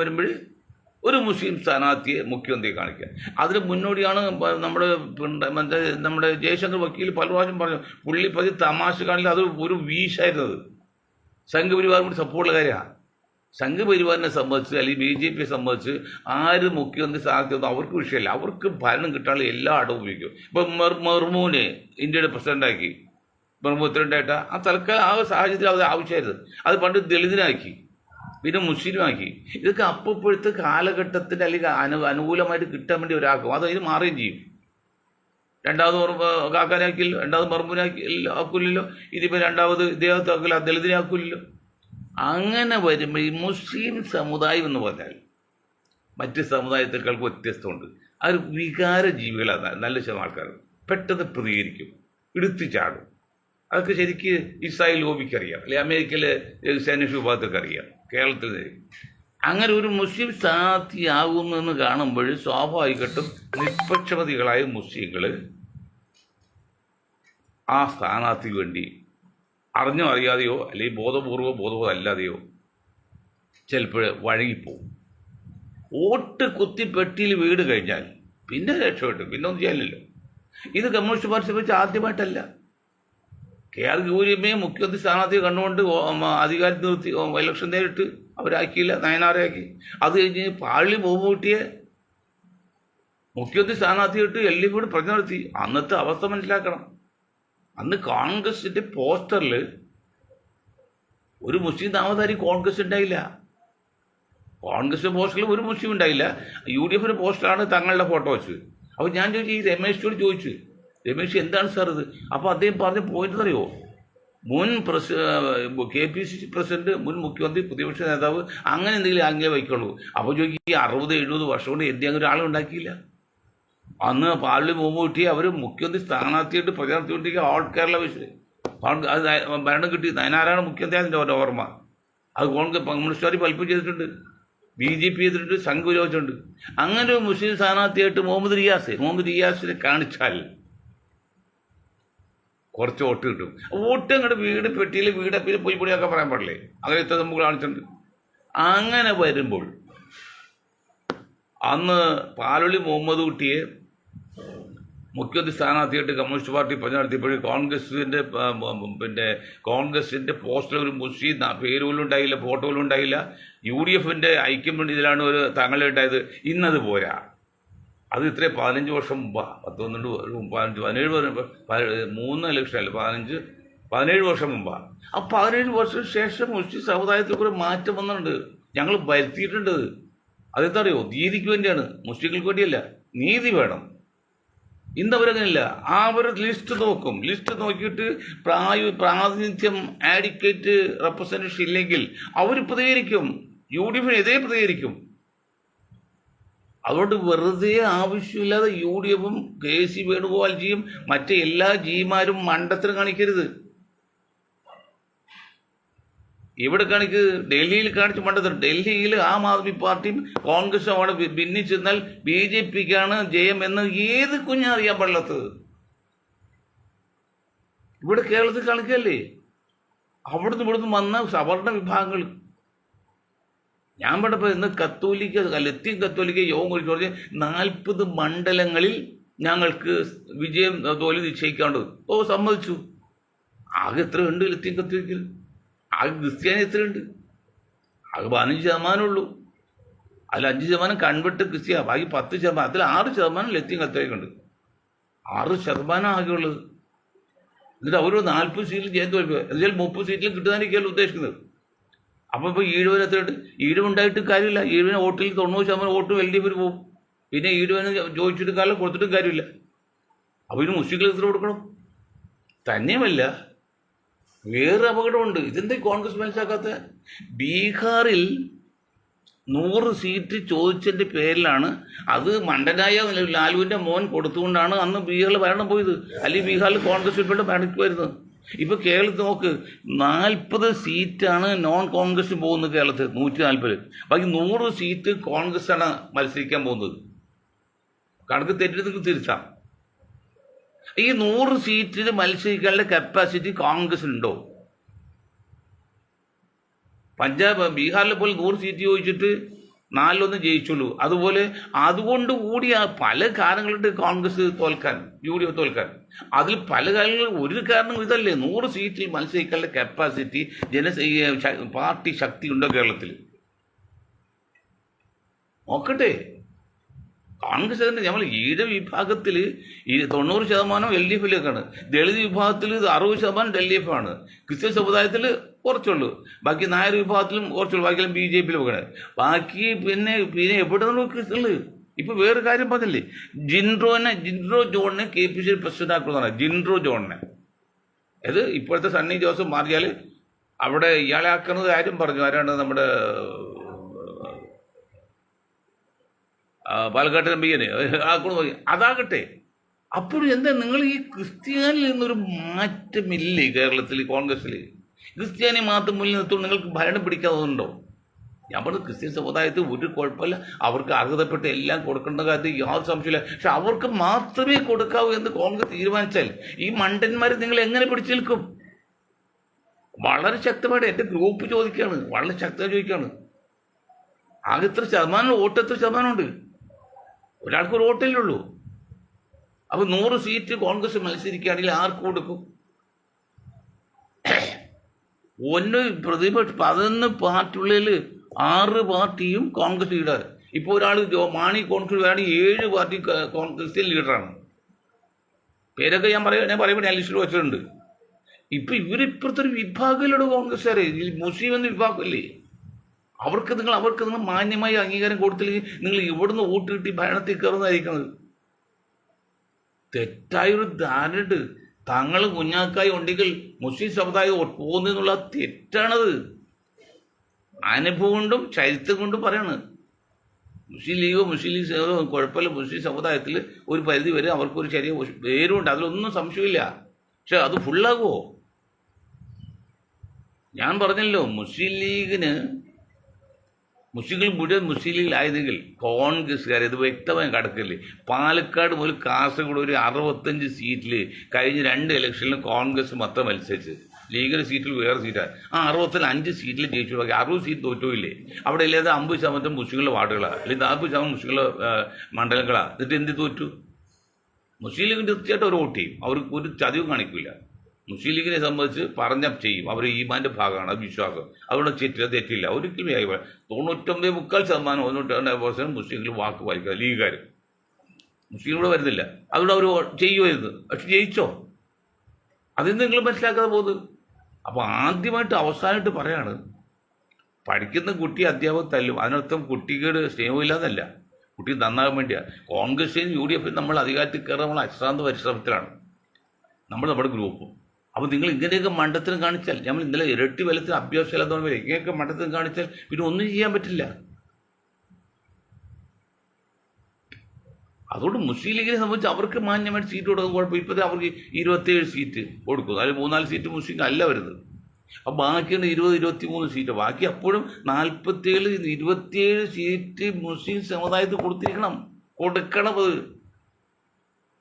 വരുമ്പോൾ ഒരു മുസ്ലിം സ്ഥാനാർത്ഥിയെ മുഖ്യമന്ത്രിയെ കാണിക്കുക. അതിന് മുന്നോടിയാണ് നമ്മുടെ ജയശങ്കർ വക്കീൽ പല പ്രാവശ്യം പറഞ്ഞു, പുള്ളി പതി തമാശ കാണില്ല, അത് ഒരു വീശായിരുന്നത്. സംഘപരിവാർ കൂടി സപ്പോർട്ടുള്ള കാര്യമാണ്. സംഘപരിവാറിനെ സംബന്ധിച്ച് അല്ലെങ്കിൽ BJPയെ സംബന്ധിച്ച് ആര് മുഖ്യമന്ത്രി സ്ഥാനാർത്ഥിയൊന്നും അവർക്ക് വിഷയമല്ല. അവർക്ക് ഭരണം കിട്ടാനുള്ള എല്ലാ അടവും ഉപയോഗിക്കും. ഇപ്പം മെർമൂനെ ഇന്ത്യയുടെ പ്രസിഡന്റാക്കി, മെർമൂ ഉത്തരണ്ടായിട്ടാ ആ തൽക്കാലം ആ സാഹചര്യത്തിൽ അത് ആവശ്യമായിരുന്നു. അത് പണ്ട് ദളിതനാക്കി, പിന്നെ മുസ്ലിമാക്കി. ഇതൊക്കെ അപ്പോഴത്തെ കാലഘട്ടത്തിൽ അല്ലെങ്കിൽ അനുകൂലമായിട്ട് കിട്ടാൻ വേണ്ടി ഒരാക്കും. അത് അതിന് മാറുകയും ചെയ്യും. രണ്ടാമത് കാക്കാനാക്കില്ല, രണ്ടാമത് ആക്കില്ലല്ലോ. ഇതിപ്പോൾ രണ്ടാമത് ഇദ്ദേഹത്തെ ആക്കില്ല, ദളിതനെ ആക്കില്ലല്ലോ. അങ്ങനെ വരുമ്പോൾ ഈ മുസ്ലിം സമുദായം എന്ന് പറഞ്ഞാൽ മറ്റ് സമുദായത്തെക്കാൾക്ക് വ്യത്യസ്തമുണ്ട്. അത് വികാര ജീവികളാണ്. നല്ല ശതമാനം ആൾക്കാർ പെട്ടെന്ന് പ്രതികരിക്കും, എടുത്തു ചാടും. അതൊക്കെ ശരിക്ക് ഇസ്രായേൽ ലോബിക്കറിയാം, അല്ലെങ്കിൽ അമേരിക്കയിലെ സൈനിക വിഭാഗത്തൊക്കെ അറിയാം. കേരളത്തിൽ അങ്ങനെ ഒരു മുസ്ലിം സ്ഥാനാർത്ഥിയാകുന്നെന്ന് കാണുമ്പോൾ സ്വാഭാവികമായിട്ടും നിഷ്പക്ഷമതികളായ മുസ്ലിങ്ങൾ ആ സ്ഥാനാർത്ഥിക്ക് വേണ്ടി അറിഞ്ഞോ അറിയാതെയോ അല്ലെങ്കിൽ ബോധപൂർവ്വം അല്ലാതെയോ ചിലപ്പോൾ വഴങ്ങിപ്പോവും. വോട്ട് കുത്തിപ്പെട്ടിയിൽ വീട് കഴിഞ്ഞാൽ പിന്നെ രക്ഷപ്പെട്ടു, പിന്നെ ഒന്നും ചെയ്യാനില്ലല്ലോ. ഇത് കമ്മ്യൂണിസ്റ്റ് പാർട്ടിയെ വെച്ച് ആദ്യമായിട്ടല്ല. KR ഗൗരിയമ്മയെ മുഖ്യമന്ത്രി സ്ഥാനാർത്ഥിയെ കണ്ടുകൊണ്ട് അധികാരത്തിൽ നിർത്തി ഇലക്ഷൻ നേരിട്ട് അവരാക്കിയില്ല, നയനാരെയാക്കി. അത് കഴിഞ്ഞ് പാർലി മുഹമ്മൂട്ടിയെ മുഖ്യമന്ത്രി സ്ഥാനാർത്ഥിയായിട്ട് LDF കൂടി പ്രചരണം നടത്തി. അന്നത്തെ അവസ്ഥ മനസ്സിലാക്കണം. അന്ന് കോൺഗ്രസിൻ്റെ പോസ്റ്ററിൽ ഒരു മുസ്ലിം നാമധാരി കോൺഗ്രസ് ഉണ്ടായില്ല. കോൺഗ്രസിൻ്റെ പോസ്റ്ററിൽ ഒരു മുസ്ലിം ഉണ്ടായില്ല. UDF പോസ്റ്ററാണ് തങ്ങളുടെ ഫോട്ടോ വെച്ച്. അപ്പോൾ ഞാൻ ചോദിച്ചു, ഈ രമേശിനോട് ചോദിച്ചു, രമേശ് എന്താണ് സാർ ഇത്? അപ്പോൾ അദ്ദേഹം പറഞ്ഞ പോയിന്റ് അറിയോ? മുൻ KPCC പ്രസിഡന്റ്, മുൻ മുഖ്യമന്ത്രി, പ്രതിപക്ഷ നേതാവ്, അങ്ങനെ എന്തെങ്കിലും ആംഗ്യം വയ്ക്കുള്ളൂ. അപ്പോൾ ചോദിക്കും, ഈ 60-70 വർഷം കൊണ്ട് എന്തെങ്കിലും അങ്ങനെ ഒരാളെ ഉണ്ടാക്കിയില്ല. അന്ന് പാർലി മുമ്പൂട്ടി അവർ മുഖ്യമന്ത്രി സ്ഥാനാർത്ഥിയായിട്ട് പ്രചാരണത്തിക്കൊണ്ടിരിക്കുക ഓൾ കേരള ബേസിൽ. അത് ഭരണം കിട്ടി. നയനാരാണ് മുഖ്യമന്ത്രി, അതിൻ്റെ ഓർമ്മ. അത് കമ്മ്യൂണിസ്റ്റ് പാർട്ടി പലപ്പം ചെയ്തിട്ടുണ്ട്, BJP ചെയ്തിട്ടുണ്ട്, സംഘം വിരോധിച്ചിട്ടുണ്ട്. അങ്ങനെ ഒരു മുസ്ലിം സ്ഥാനാർത്ഥിയായിട്ട് മുഹമ്മദ് റിയാസിനെ കാണിച്ചാൽ കുറച്ച് വോട്ട് കിട്ടും. വോട്ട് അങ്ങോട്ട് വീട് പെട്ടിയിൽ വീടപ്പിൽ പൊയ്പൊടിയൊക്കെ പറയാൻ പാടില്ലേ? അങ്ങനെ ഇത്ര നമുക്ക് കാണിച്ചിട്ടുണ്ട്. അങ്ങനെ വരുമ്പോൾ അന്ന് പാലൊളി മുഹമ്മദ് കുട്ടിയെ മുഖ്യമന്ത്രി സ്ഥാനാർത്ഥിയായിട്ട് കമ്മ്യൂണിസ്റ്റ് പാർട്ടി പ്രചരണം നടത്തിയപ്പോഴും കോൺഗ്രസിൻ്റെ പോസ്റ്റർ ഒരു മുസ്ലിം പേര് പോലും ഉണ്ടായില്ല, ഫോട്ടോ പോലും ഉണ്ടായില്ല. UDFൻ്റെ ഐക്യം ഇതിലാണ് ഒരു തങ്ങളുണ്ടായത്. ഇന്നത് പോരാ. അത് ഇത്രയും 15 വർഷം മുമ്പാണ്. 3 ഇലക്ഷൻ അല്ല, 17 വർഷം മുമ്പാണ്. ആ 17 വർഷത്തിന് ശേഷം മുസ്ലിം സമുദായത്തിൽ കൂടെ മാറ്റം വന്നിട്ടുണ്ട്. ഞങ്ങൾ വരുത്തിയിട്ടുണ്ട്. അതെന്താ അറിയോ? നീതിക്ക് വേണ്ടിയാണ്, മുസ്ലിങ്ങൾക്ക് വേണ്ടിയല്ല. നീതി വേണം. ഇന്നവരങ്ങനെയല്ല. അവർ ലിസ്റ്റ് നോക്കും. ലിസ്റ്റ് നോക്കിയിട്ട് പ്രാതിനിധ്യം ആഡിക്വേറ്റ് റെപ്രസെൻറ്റേഷൻ ഇല്ലെങ്കിൽ അവർ പ്രതികരിക്കും. UDFിനെതിരെ പ്രതികരിക്കും. അതുകൊണ്ട് വെറുതെ ആവശ്യമില്ലാതെ UDFും KC വേണുഗോപാൽജിയും മറ്റേ എല്ലാ ജിമാരും മണ്ടത്തിന് കാണിക്കരുത്. ഇവിടെ ഡൽഹിയിൽ കാണിച്ച് മണ്ടത്തരം. ഡൽഹിയിൽ ആം ആദ്മി പാർട്ടിയും കോൺഗ്രസും അവിടെ ഭിന്നിച്ചെന്നാൽ BJPക്കാണ് ജയം എന്ന് ഏത് കുഞ്ഞറിയാൻ പാടില്ലാത്തത്? ഇവിടെ കേരളത്തിൽ കാണിക്കല്ലേ? ഇവിടുന്ന് വന്ന സവർണ വിഭാഗങ്ങൾ. ഞാൻ പറഞ്ഞപ്പോൾ ഇന്ന് ലത്തീൻ കത്തോലിക്ക യോഗം കുറിച്ച് പറഞ്ഞ് 40 മണ്ഡലങ്ങളിൽ ഞങ്ങൾക്ക് വിജയം തോൽവി നിശ്ചയിക്കാണ്ട്. സമ്മതിച്ചു. ആകെ എത്രയുണ്ട് ലത്തീൻ കത്തോലിക്കൽ? ആകെ ക്രിസ്ത്യാനി എത്രയുണ്ട്? ആകെ 15% ഉള്ളൂ. അതിൽ 5% കൺവെർട്ട് ക്രിസ്ത്യ, ബാക്കി 10%. അതിൽ 6% ലത്തീൻ കത്തോലിക്കുണ്ട്. 6% ആകെ ഉള്ളത്. എന്നിട്ട് അവർ 40 സീറ്റിൽ ജയം തോൽക്കുക, എന്നുവെച്ചാൽ 30 സീറ്റിലും കിട്ടാനായിരിക്കുമല്ലോ ഉദ്ദേശിക്കുന്നത്. അപ്പോൾ ഇപ്പോൾ ഈഴവനെത്രയുണ്ട്? ഈഴവുണ്ടായിട്ട് കാര്യമില്ല. ഈഴവിന് വോട്ടിൽ 90% വോട്ട് LDF പോകും. പിന്നെ ഈഴവന് ചോദിച്ചിട്ട് കാലം കൊടുത്തിട്ടും കാര്യമില്ല. അപ്പോൾ ഇതിന് മുസ്ലിങ്ങൾ എത്ര കൊടുക്കണം? തന്നെയുമല്ല, വേറെ അപകടമുണ്ട്. ഇതെന്താ കോൺഗ്രസ് മനസ്സിലാക്കാത്ത? ബീഹാറിൽ 100 സീറ്റ് ചോദിച്ചതിൻ്റെ പേരിലാണ്, അത് മണ്ടനായ ലാലുവിൻ്റെ മോൻ കൊടുത്തുകൊണ്ടാണ് അന്ന് ബീഹാറിൽ ഭരണം പോയത്. അല്ലെങ്കിൽ ബീഹാറിൽ കോൺഗ്രസ് ഉൾപ്പെടെ ഭരണക്കുമായിരുന്നു. ഇപ്പോൾ കേരളത്തിൽ നോക്ക്, 40 സീറ്റാണ് നോൺ കോൺഗ്രസ് പോകുന്നത് കേരളത്തിൽ, 140. ബാക്കി 100 സീറ്റ് കോൺഗ്രസ്സാണ് മത്സരിക്കാൻ പോകുന്നത്. കണക്ക് തെറ്റിട്ട് തിരിച്ചാം. ഈ 100 സീറ്റിൽ മത്സരിക്കാനുള്ള കപ്പാസിറ്റി കോൺഗ്രസിനുണ്ടോ? ബീഹാറിലെ പോലെ 100 സീറ്റ് ചോദിച്ചിട്ട് 4 ജയിച്ചുള്ളൂ. അതുപോലെ അതുകൊണ്ട് കൂടി പല കാരണങ്ങളുണ്ട് കോൺഗ്രസ് തോൽക്കാൻ, UDF തോൽക്കാൻ. അതിൽ പല കാര്യങ്ങളും ഒരു കാരണം ഇതല്ലേ, 100 സീറ്റിൽ മത്സരിക്കാനുള്ള കപ്പാസിറ്റി പാർട്ടി ശക്തി ഉണ്ടോ കേരളത്തിൽ? നോക്കട്ടെ. കോൺഗ്രസ് തന്നെ നമ്മൾ ഈഴ വിഭാഗത്തിൽ 90% LDFിലേക്കാണ്, ദളിത് വിഭാഗത്തിൽ 60% LDF ആണ്, ക്രിസ്ത്യൻ സമുദായത്തിൽ കുറച്ചുള്ളൂ, ബാക്കി നായർ വിഭാഗത്തിലും കുറച്ചുള്ളൂ, ബാക്കിയെല്ലാം BJPയിലുമാണ്. ബാക്കി പിന്നെ എവിടെ നിന്നുള്ളത്? ഇപ്പോൾ വേറെ കാര്യം പറഞ്ഞില്ലേ, ജിൻഡോ ജോണിനെ KPCC പ്രസിഡന്റ് ആക്കുന്നതാണ്. ജിൻഡോ ജോണിനെ, അത് ഇപ്പോഴത്തെ സണ്ണി ജോസഫ് മാറിയാൽ അവിടെ ഇയാളെ ആക്കുന്നത് ആരും പറഞ്ഞു, ആരാണ് നമ്മുടെ പാലക്കാട്ട് MPന് ആക്കണമെന്ന് അതാകട്ടെ. അപ്പോഴും എന്താ നിങ്ങൾ ഈ ക്രിസ്ത്യാനിൽ നിന്നൊരു മാറ്റമില്ലേ കേരളത്തിൽ? കോൺഗ്രസ്സിൽ ക്രിസ്ത്യാനി മാത്രം മുന്നിൽ നിർത്തുമ്പോൾ നിങ്ങൾക്ക് ഭരണം പിടിക്കാവുന്നുണ്ടോ? ഞാൻ പറഞ്ഞത് ക്രിസ്ത്യൻ സമുദായത്തിൽ ഒരു കുഴപ്പമില്ല, അവർക്ക് അർഹതപ്പെട്ട എല്ലാം കൊടുക്കേണ്ട കാര്യത്തിൽ യാതൊരു സംശയമില്ല. പക്ഷെ അവർക്ക് മാത്രമേ കൊടുക്കാവൂ എന്ന് കോൺഗ്രസ് തീരുമാനിച്ചാൽ ഈ മണ്ടന്മാർ നിങ്ങൾ എങ്ങനെ പിടിച്ചു നിൽക്കും? വളരെ ശക്തമായിട്ട് എൻ്റെ ഗ്രൂപ്പ് ചോദിക്കുകയാണ്, വളരെ ശക്തമായി ചോദിക്കുകയാണ്, ആകെ എത്ര ശതമാനം വോട്ട്, എത്ര ശതമാനമുണ്ട്? ഒരാൾക്കൊരു വോട്ടില്ലുള്ളൂ. അപ്പോൾ 100 സീറ്റ് കോൺഗ്രസ് മത്സരിക്കുകയാണെങ്കിൽ ആർക്ക് കൊടുക്കും? ഒന്ന് പ്രതിപക്ഷ 11 പാർട്ടിയുള്ളിൽ 6 പാർട്ടിയും കോൺഗ്രസ് ലീഡർ. ഇപ്പോൾ ഒരാൾ മാണി കോൺഗ്രസ് വേണമെങ്കിൽ 7 പാർട്ടി ക്രിസ്ത്യൻ ലീഡറാണ്. പേരൊക്കെ ഞാൻ പറയുമ്പോൾ ഞാൻ ലിസ്റ്റിൽ വെച്ചിട്ടുണ്ട്. ഇപ്പം ഇവരിപ്പുറത്തെ ഒരു വിഭാഗത്തിലുള്ള കോൺഗ്രസ്സുകാരെ, മുസ്ലിം എന്ന വിഭാഗമല്ലേ, അവർക്ക് നിങ്ങൾ മാന്യമായി അംഗീകാരം കൊടുത്തില്ലെങ്കിൽ നിങ്ങൾ ഇവിടുന്ന് വോട്ട് കിട്ടി ഭരണത്തിൽ കയറുന്നതായിരിക്കുന്നത്. തെറ്റായൊരു ധാരണയുണ്ട്. തങ്ങൾ കുഞ്ഞാക്കായി ഉണ്ടെങ്കിൽ മുസ്ലിം സമുദായം പോകുന്നതെന്നുള്ള തെറ്റാണത്. അനുഭവം കൊണ്ടും ചരിത്രം കൊണ്ടും പറയാണ്. മുസ്ലിം ലീഗോ കുഴപ്പമില്ല, മുസ്ലിം സമുദായത്തിൽ ഒരു പരിധി വരെ അവർക്കൊരു ചെറിയ പേരുണ്ട്, അതിലൊന്നും സംശയമില്ല. പക്ഷെ അത് ഫുള്ളാകുമോ? ഞാൻ പറഞ്ഞല്ലോ, മുസ്ലിങ്ങൾ മുഴുവൻ മുസ്ലിം ലീഗിലായതെങ്കിൽ കോൺഗ്രസ്സുകാർ ഇത് വ്യക്തമായി കടക്കില്ലേ. പാലക്കാട് മുതൽ കാസർഗോഡ് ഒരു 65 സീറ്റിൽ കഴിഞ്ഞ 2 ഇലക്ഷനിലും കോൺഗ്രസ് മൊത്തം മത്സരിച്ച്, ലീഗിൻ്റെ സീറ്റിൽ വേറെ സീറ്റാണ്. ആ 65 സീറ്റിൽ ജയിച്ചു, ബാക്കി 60 സീറ്റ് തോറ്റുമില്ലേ. അവിടെ ഇല്ലാതെ 50% മുസ്ലിങ്ങളുടെ വാർഡുകളാണ്, അല്ലെങ്കിൽ 40% മുസ്ലിങ്ങളുടെ മണ്ഡലങ്ങളാണ്. എന്നിട്ട് എന്ത് തോറ്റു? മുസ്ലിം ലീഗിന് തീർച്ചയായിട്ടും അവർ വോട്ട് ചെയ്യും, അവർക്ക് ഒരു ചതിവും കാണിക്കില്ല. മുസ്ലിം ലീഗിനെ സംബന്ധിച്ച് പറഞ്ഞ ചെയ്യും, അവർ ഈമാൻ്റെ ഭാഗമാണ്, അത് വിശ്വാസം, അവിടെ തെറ്റില്ല ഒരിക്കലും. 99.4% 99% മുസ്ലിങ്ങൾ വാക്ക് പാലിക്കുക, ലീഗുകാർ. മുസ്ലിം വരുന്നില്ല, അതുകൊണ്ട് അവർ ചെയ്യുമായിരുന്നു. പക്ഷെ ജയിച്ചോ? അതിൽ നിങ്ങൾ മനസ്സിലാക്കാതെ പോകുന്നത്. അപ്പോൾ ആദ്യമായിട്ട് അവസാനമായിട്ട് പറയാണ്, പഠിക്കുന്ന കുട്ടി അധ്യാപകർ തല്ലും, അതിനർത്ഥം കുട്ടികളുടെ സ്നേഹമില്ലാന്നല്ല, കുട്ടി നന്നാകാൻ വേണ്ടിയാണ്. കോൺഗ്രസിനും UDF നമ്മൾ അധികാരത്തിൽ കയറാൻ നമ്മൾ അശ്രാന്ത പരിശ്രമത്തിലാണ്, നമ്മുടെ ഗ്രൂപ്പും. അപ്പോൾ നിങ്ങൾ ഇങ്ങനെയൊക്കെ മണ്ടത്തിനും കാണിച്ചാൽ, നമ്മൾ ഇന്നലെ ഇരട്ടി ബലത്തിൽ അഭ്യാസമില്ലാത്ത പോലെ ഇങ്ങനെയൊക്കെ മണ്ടത്തിനും കാണിച്ചാൽ പിന്നെ ഒന്നും ചെയ്യാൻ പറ്റില്ല. അതുകൊണ്ട് മുസ്ലിം ലീഗിനെ സംബന്ധിച്ച് അവർക്ക് മാന്യമായിട്ട് സീറ്റ് കൊടുക്കും, കുഴപ്പം. ഇപ്പോഴത്തെ അവർക്ക് 27 സീറ്റ് കൊടുക്കും, അതിൽ 3-4 സീറ്റ് മുസ്ലിം അല്ല വരുന്നത്. അപ്പോൾ ബാക്കിയുണ്ട് 20-23 സീറ്റ്. ബാക്കി അപ്പോഴും 47-27 സീറ്റ് മുസ്ലിം സമുദായത്തിൽ കൊടുക്കണം. അത്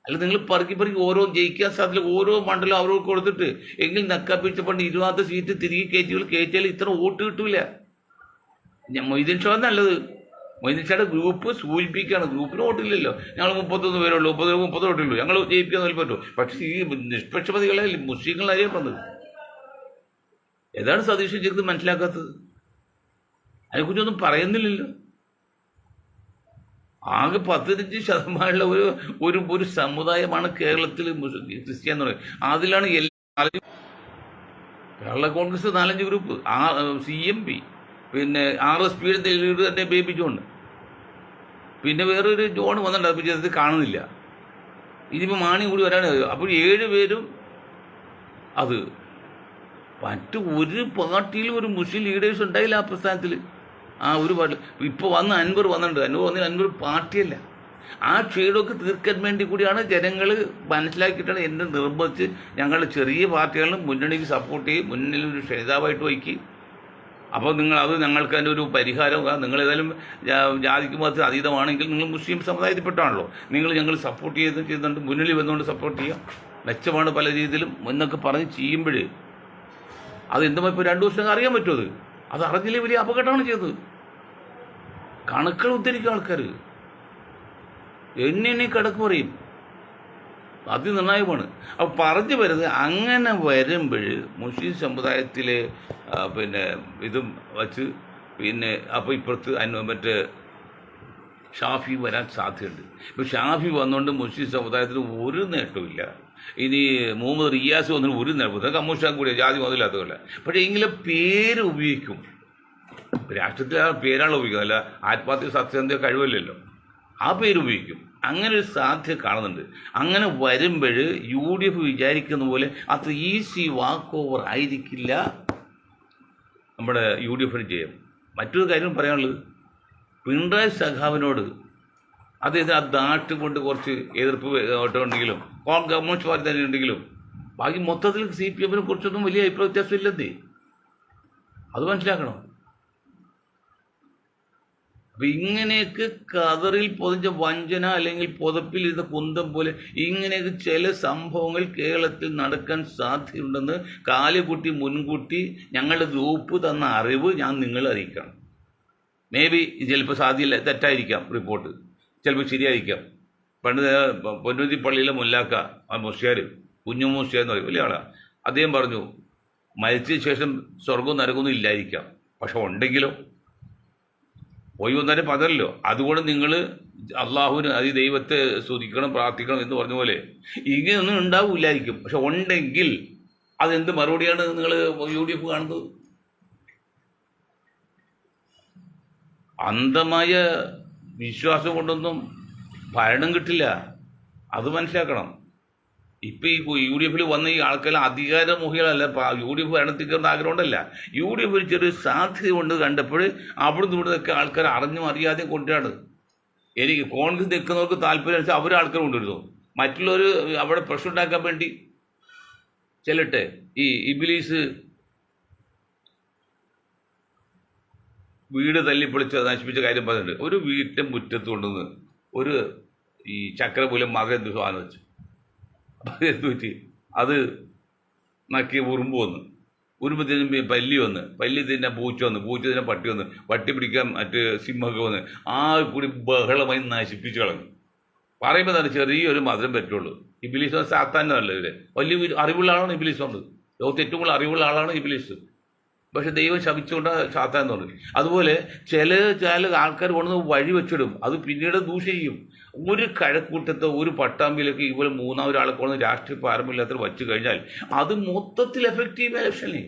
അല്ല, നിങ്ങൾ പെറുക്കി ഓരോ ജയിക്കാൻ സാധ്യത ഓരോ മണ്ഡലം അവർക്ക് കൊടുത്തിട്ട് എങ്കിൽ നക്കാപ്പിച്ച പണ്ട് 20 സീറ്റ് തിരികെ കയറ്റിയാൽ ഇത്ര വോട്ട് കിട്ടൂല. മൊയ്തീൻ ഷോ നല്ലത്, മൊയ്തീൻ ഷോയുടെ ഗ്രൂപ്പ് സൂചിപ്പിക്കുകയാണ്, ഗ്രൂപ്പിന് വോട്ടില്ലല്ലോ. ഞങ്ങൾ 31 പേരുള്ളൂ, 30 വോട്ടുള്ളൂ, ഞങ്ങൾ ജയിപ്പിക്കാൻ പറ്റുമോ? പക്ഷേ ഈ നിഷ്പക്ഷപതികളെ മുസ്ലിങ്ങൾ അറിയപ്പെടുന്നത് ഏതാണ് സതീഷ് ചെയ്ത് മനസ്സിലാക്കാത്തത്? അതിനെക്കുറിച്ചൊന്നും പറയുന്നില്ലല്ലോ. ആകെ 15% ഒരു സമുദായമാണ് കേരളത്തിൽ ക്രിസ്ത്യൻ എന്ന് പറയുന്നത്. അതിലാണ് നാലഞ്ച് കേരള കോൺഗ്രസ് 4-5 ഗ്രൂപ്പ്, CMP, പിന്നെ RSPയുടെ ലീഡർ തന്നെ ബേബി ജോൺ, പിന്നെ വേറൊരു ജോൺ വന്നിട്ടുണ്ട്, അത് ഇത് കാണുന്നില്ല. ഇനിയിപ്പോൾ മാണി കൂടി വരാണ്. അപ്പോൾ 7 പേരും അത് മറ്റു ഒരു പാർട്ടിയിലും ഒരു മുസ്ലിം ലീഡേഴ്സ് ഉണ്ടായില്ല ആ പ്രസ്ഥാനത്തിൽ. ഒരു പാർട്ടി ഇപ്പോൾ വന്ന് അൻവർ വന്നിട്ടുണ്ട്. അൻവർ പാർട്ടിയല്ല. ആ ക്ഷീണമൊക്കെ തീർക്കാൻ വേണ്ടി കൂടിയാണ് ജനങ്ങൾ മനസ്സിലാക്കിയിട്ടാണ് എന്നെ നിർബന്ധിച്ച് ഞങ്ങളുടെ ചെറിയ പാർട്ടികളും മുന്നണിക്ക് സപ്പോർട്ട് ചെയ്യും, മുന്നിലൊരു ക്ഷണിതാവായിട്ട് വയ്ക്കും. അപ്പോൾ ഞങ്ങൾക്ക് അതിൻ്റെ ഒരു പരിഹാരം, നിങ്ങൾ ഏതായാലും ജാതിക്ക് മതത്തിന് അതീതമാണെങ്കിൽ നിങ്ങൾ മുസ്ലിം സമുദായത്തിൽപ്പെട്ടാണല്ലോ, ഞങ്ങൾ സപ്പോർട്ട് ചെയ്യുന്നുണ്ട്, മുന്നിൽ വന്നുകൊണ്ട് സപ്പോർട്ട് ചെയ്യാം, മെച്ചമാണ് പല രീതിയിലും എന്നൊക്കെ പറഞ്ഞ് ചെയ്യുമ്പോൾ അതെന്തും ഇപ്പോൾ 2 ദിവസം അറിയാൻ പറ്റുമോ? അത് അറിഞ്ഞില്ലേ വലിയ അപകടമാണ് ചെയ്തത്. കണക്കുകൾ ഉദ്ധരിക്കും ആൾക്കാർ, എണ്ണി കണക്ക് പറയും, അതിനിർണായകമാണ്. അപ്പോൾ പറഞ്ഞു വരുന്നത്, അങ്ങനെ വരുമ്പോൾ മുസ്ലിം സമുദായത്തിലെ പിന്നെ ഇതും വച്ച് പിന്നെ അപ്പോൾ ഇപ്പുറത്ത് മറ്റേ ഷാഫി വരാൻ സാധ്യതയുണ്ട്. ഇപ്പോൾ ഷാഫി വന്നുകൊണ്ട് മുസ്ലിം സമുദായത്തിന് ഒരു നേട്ടമില്ല. ഇനി മുഹമ്മദ് റിയാസ് വന്നിട്ട് ഒരു നേട്ടം, കമ്മൂഷാൻ കൂടിയ ജാതി മുതലാത്തതല്ല. പക്ഷേ എങ്കിലും പേര് ഉപയോഗിക്കും, രാഷ്ട്രത്തിൽ ആ പേരാണ് ഉപയോഗിക്കുന്നത്, അല്ല ആത്മഹത്യ സത്യസന്ധ കഴിവില്ലല്ലോ, ആ പേര് ഉപയോഗിക്കും. അങ്ങനെ ഒരു സാധ്യത കാണുന്നുണ്ട്. അങ്ങനെ വരുമ്പോൾ UDF വിചാരിക്കുന്ന പോലെ അത്ര ഈസി വാക്ക് ഓവർ ആയിരിക്കില്ല നമ്മുടെ UDFന് ചെയ്യാം. മറ്റൊരു കാര്യം പറയാനുള്ളത്, പിണറായി സഖാവിനോട് അദ്ദേഹത്തിന് ആ നാട്ടിൽ കൊണ്ട് കുറച്ച് എതിർപ്പ് ഉണ്ടെങ്കിലും കമ്മ്യൂണിസ്റ്റ് പാർട്ടി തന്നെ ഉണ്ടെങ്കിലും ബാക്കി മൊത്തത്തിൽ CPMനെ കുറിച്ചൊന്നും വലിയ അഭിപ്രായ വ്യത്യാസം ഇല്ലെന്നേ, അത് മനസ്സിലാക്കണം. അപ്പം ഇങ്ങനെയൊക്കെ കതറിൽ പൊതിഞ്ഞ വഞ്ചന അല്ലെങ്കിൽ പുതപ്പിലിരുന്ന കുന്തം പോലെ ഇങ്ങനെയൊക്കെ ചില സംഭവങ്ങൾ കേരളത്തിൽ നടക്കാൻ സാധ്യതയുണ്ടെന്ന് കാലുകുട്ടി മുൻകൂട്ടി ഞങ്ങളുടെ ഗ്രൂപ്പ് തന്ന അറിവ് ഞാൻ നിങ്ങളെ അറിയിക്കണം. ബി ചിലപ്പോൾ സാധ്യത തെറ്റായിരിക്കാം, റിപ്പോർട്ട് ചിലപ്പോൾ ശരിയായിരിക്കാം. പണ്ട് പൊന്നുതി പള്ളിയിലെ മുല്ലാക്ക മുസ്യാർ, കുഞ്ഞു മുസ്യാർ എന്ന് പറയും, വലിയ ആളാണ്, അദ്ദേഹം പറഞ്ഞു മരിച്ചതിന് ശേഷം സ്വർഗവും നരകമൊന്നും ഇല്ലായിരിക്കാം, പക്ഷെ ഉണ്ടെങ്കിലോ പോയി വന്നാലും പതല്ലോ. അതുകൊണ്ട് നിങ്ങൾ അള്ളാഹുവിന് ദൈവത്തെ സ്തുതിക്കണം, പ്രാർത്ഥിക്കണം എന്ന് പറഞ്ഞ പോലെ ഇങ്ങനെയൊന്നും ഉണ്ടാവില്ലായിരിക്കും, പക്ഷെ ഉണ്ടെങ്കിൽ അതെന്ത് മറുപടിയാണ് നിങ്ങൾ UDF കാണുന്നത്? അന്ധമായ വിശ്വാസം കൊണ്ടൊന്നും ഭരണം കിട്ടില്ല, അത് മനസ്സിലാക്കണം. ഇപ്പം ഈ UDFൽ വന്ന ഈ ആൾക്കാരെല്ലാം അധികാരമോഹികളല്ല, UDF ഭരണത്തിൽ കയറുന്ന ആഗ്രഹം കൊണ്ടല്ല, UDF ഒരു ചെറിയ സാധ്യത കൊണ്ട് കണ്ടപ്പോൾ അവിടുന്ന് ഇവിടുന്നൊക്കെ ആൾക്കാർ അറിഞ്ഞും അറിയാതെയും കൊണ്ടാണ്. എനിക്ക് കോൺഗ്രസ് നിൽക്കുന്നവർക്ക് താല്പര്യം വെച്ചാൽ അവർ ആൾക്കാർ കൊണ്ടുവരുന്നു, മറ്റുള്ളവർ അവിടെ പ്രശ്നം ഉണ്ടാക്കാൻ വേണ്ടി ചെല്ലട്ടെ. ഈ ഇബ്ലീസ് വീട് തല്ലിപ്പൊളിച്ച് നശിപ്പിച്ച കാര്യം പറഞ്ഞിട്ടുണ്ട്. ഒരു വീട്ടിൻ്റെ മുറ്റത്ത് കൊണ്ടുവന്ന് ഒരു ഈ ചക്രമൂലം മകൻ എന്ത് സാധനം വെച്ചു, അത് എന്ത് പറ്റി, അത് നക്കി ഉറുമ്പ് വന്ന്, ഉറുമ്പത്തിന് പല്ലി വന്ന്, പല്ലി തിന്നെ പൂച്ച വന്ന്, പൂച്ച തിന്നെ പട്ടി വന്ന്, പട്ടി പിടിക്കാൻ മറ്റ് സിംഹമൊക്കെ വന്ന്, ആ കൂടി ബഹളമായി നശിപ്പിച്ച് കളഞ്ഞു. പറയുമ്പോൾ തന്നെ ചെറിയൊരു മധുരം പറ്റുള്ളൂ. ഇബിലീസ് സാത്താനല്ല, ഇവരെ വലിയ അറിവുള്ള ആളാണ് ഇബിലീസ് വന്നത്, ലോകത്ത് ഏറ്റവും കൂടുതൽ അറിവുള്ള ആളാണ് ഇബിലീസ്. പക്ഷെ ദൈവം ശപിച്ചുകൊണ്ട് സാത്താൻ എന്ന് പറഞ്ഞു. അതുപോലെ ചില ആൾക്കാർ കൊണ്ടുവന്ന് വഴി വെച്ചിടും, അത് പിന്നീട് ദൂഷ്യം ചെയ്യും. ഒരു കഴക്കൂട്ടത്തെ ഒരു പട്ടാമ്പിയിലൊക്കെ ഇതുപോലെ 3ാമത് ആളെ കൊണ്ടുവന്ന് രാഷ്ട്രീയ പാരമ്പര്യത്തിൽ വച്ചു കഴിഞ്ഞാൽ അത് മൊത്തത്തിൽ എഫക്റ്റീവ് ഇലക്ഷനെ.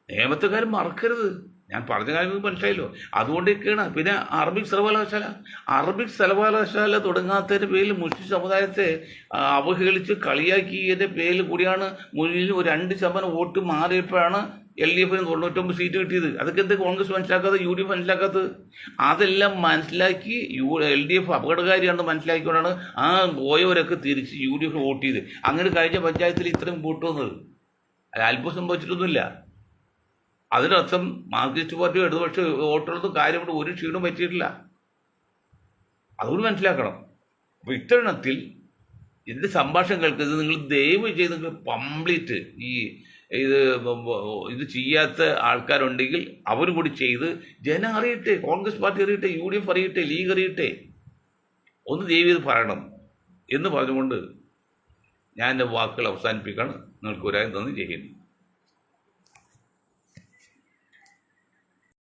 നിയമത്തുകാർ മറക്കരുത്, ഞാൻ പറഞ്ഞ കാര്യം മനസ്സിലായല്ലോ. അതുകൊണ്ടൊക്കെയാണ്. പിന്നെ അറബിക് സർവകലാശാല തുടങ്ങാത്തതിൻ്റെ പേരിൽ മുസ്ലിം സമുദായത്തെ അവഹേളിച്ച് കളിയാക്കിയതിൻ്റെ പേരിൽ കൂടിയാണ് മുന്നിൽ ഒരു 2% വോട്ട് മാറിയപ്പോഴാണ് LDFന് 99 സീറ്റ് കിട്ടിയത്. അതൊക്കെ എന്താ കോൺഗ്രസ് മനസ്സിലാക്കാത്തത്, UDF മനസ്സിലാക്കാത്തത്? അതെല്ലാം മനസ്സിലാക്കി LDF അപകടകാരിയാണെന്ന് മനസ്സിലാക്കിക്കൊണ്ടാണ് ആ പോയവരൊക്കെ തിരിച്ച് UDF വോട്ട് ചെയ്ത്. അങ്ങനെ കഴിഞ്ഞ പഞ്ചായത്തിൽ ഇത്രയും വോട്ട് വന്നത് അത്ഭുതം സംഭവിച്ചിട്ടൊന്നുമില്ല. അതിനർത്ഥം മാർക്സിസ്റ്റ് പാർട്ടിയോ ഇടതുപക്ഷ വോട്ടുകളൊന്നും കാര്യമായിട്ട് ഒരു ക്ഷീണവും പറ്റിയിട്ടില്ല, അതുകൊണ്ട് മനസ്സിലാക്കണം. അപ്പോൾ ഇത്തരണത്തിൽ ഇതിൻ്റെ സംഭാഷണം കേൾക്കുന്നത് നിങ്ങൾ ദയവ് ചെയ്ത് നിങ്ങൾ കംപ്ലീറ്റ് ഇത് ചെയ്യാത്ത ആൾക്കാരുണ്ടെങ്കിൽ അവരും കൂടി ചെയ്ത് ജനം അറിയട്ടെ, കോൺഗ്രസ് പാർട്ടി അറിയട്ടെ, UDF അറിയട്ടെ, ലീഗ് അറിയട്ടെ, ഒന്ന് ദയവ് ചെയ്ത് പറയണം എന്ന് പറഞ്ഞുകൊണ്ട് ഞാൻ എൻ്റെ വാക്കുകൾ അവസാനിപ്പിക്കുകയാണ്. നിങ്ങൾക്ക് ഒരായും നന്ദി ചെയ്യുന്നു.